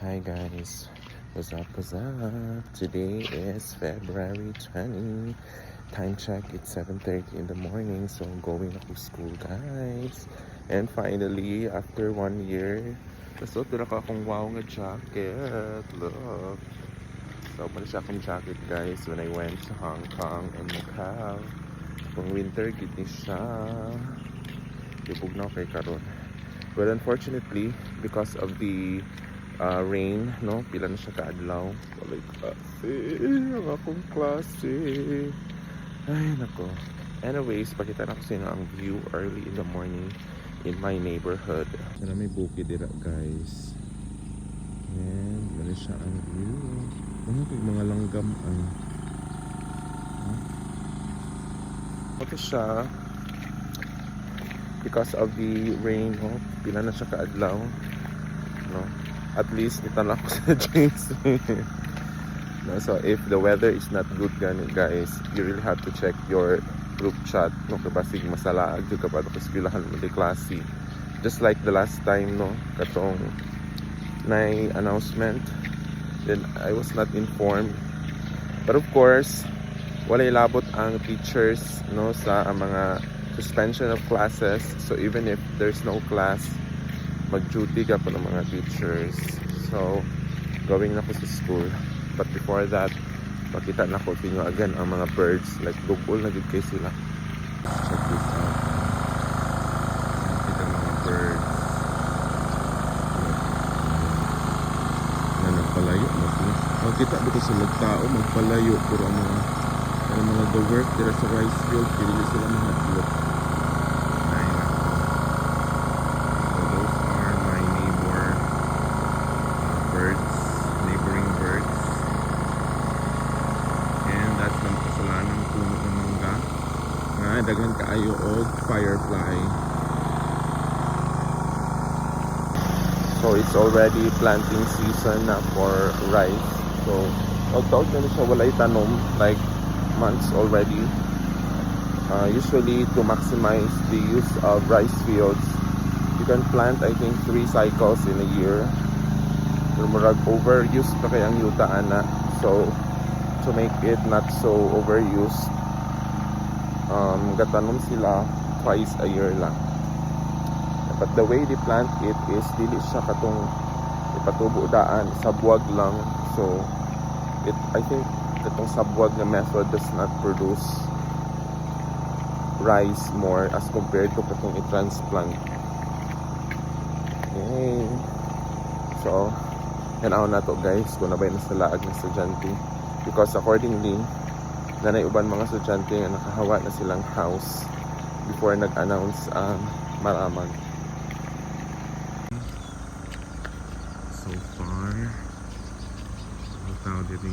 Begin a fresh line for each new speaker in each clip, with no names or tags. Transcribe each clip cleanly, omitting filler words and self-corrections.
Hi guys, what's up, what's up? Today is February 20. Time check, it's 7:30 in the morning, so I'm going to school guys. And finally, after 1 year, nasot na akong wow nga jacket. Look. So, pala siya akong jacket guys when I went to Hong Kong and Macau. Kung winter, gini siya. Ibog na kay karon. But unfortunately, because of the rain, no? Pila na siya kaadlaw. Walay klase. Ang akong klase. Ay, nako. Anyways, pakita na ko sa inyo ang view early in the morning in my neighborhood. Sana may bukid dira, guys. And, wala siya ang view. Mga langgam ay. Okay siya. Because of the rain, no? Pila na siya kaadlaw. No? At least itan ako sa jeans. No, so if the weather is not good guys, you really have to check your group chat, no, kabasig masalaag jud ka pa sa eskwelahan mo di klase. Just like the last time, no, katong na announcement, then I was not informed. But of course, walay labot ang teachers, no, sa mga suspension of classes. So even if there's no class, mag-duty ka po ng mga teachers. So, going na ko sa school. But before that, makita na ko tinyo again ang mga birds. Like, dugol na good kayo sila. Check this out. Makita mga birds. Na nagpalayo. Makita dito sa lagtao, magpalayo. Puro ang mga the work dira sa rice field. Pili sila mga blok. Neighboring birds, and that's the kasalanan puno ng mangga nga daghan kaayo og firefly. So it's already planting season na for rice. So taud na siya walay tanom, like months already. Usually to maximize the use of rice fields, you can plant I think 3 cycles in a year. Murag overused pa kaya ang yuta ana. So to make it not so overused, gatanom sila twice a year lang. But the way they plant it is dili siya katong ipatubo daan, sabwag lang. So I think katong sabwag na method does not produce rice more as compared to katong i-transplant. Okay. So yan na to guys, kung nabay na sa laag ng estudyante, because accordingly nanay uban mga estudyante nga nakahawa na silang house before nag-announce ang maramag. So far tao dito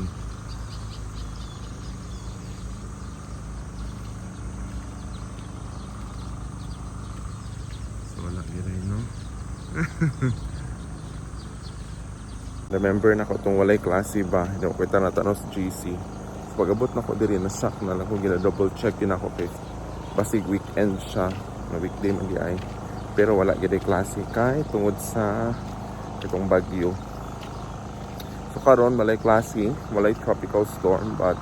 so wala gire no. Remember na ko itong walay klase ba? Hindi ko kita natanong sa GC. So pag-abot na ko diri, na-shock na lang kung gina-double check din ako kay basig weekend siya. Na weekday man di ay. Pero wala gina klase kay tungod sa itong bagyo. So karon walay klase, walay tropical storm, but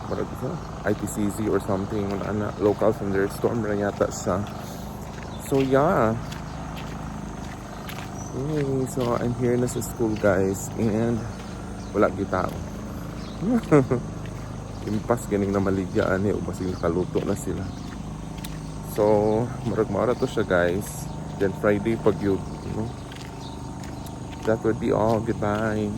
what is it? ITCZ or something, local thunderstorm na yata sa. So yeah. Okay, so I'm here na sa school guys, and wala gitao. Impas ganing na maligyaan o basig nakaluto na sila. So marag-mara to siya guys. Then Friday pag yun, no? That would be all. Goodbye.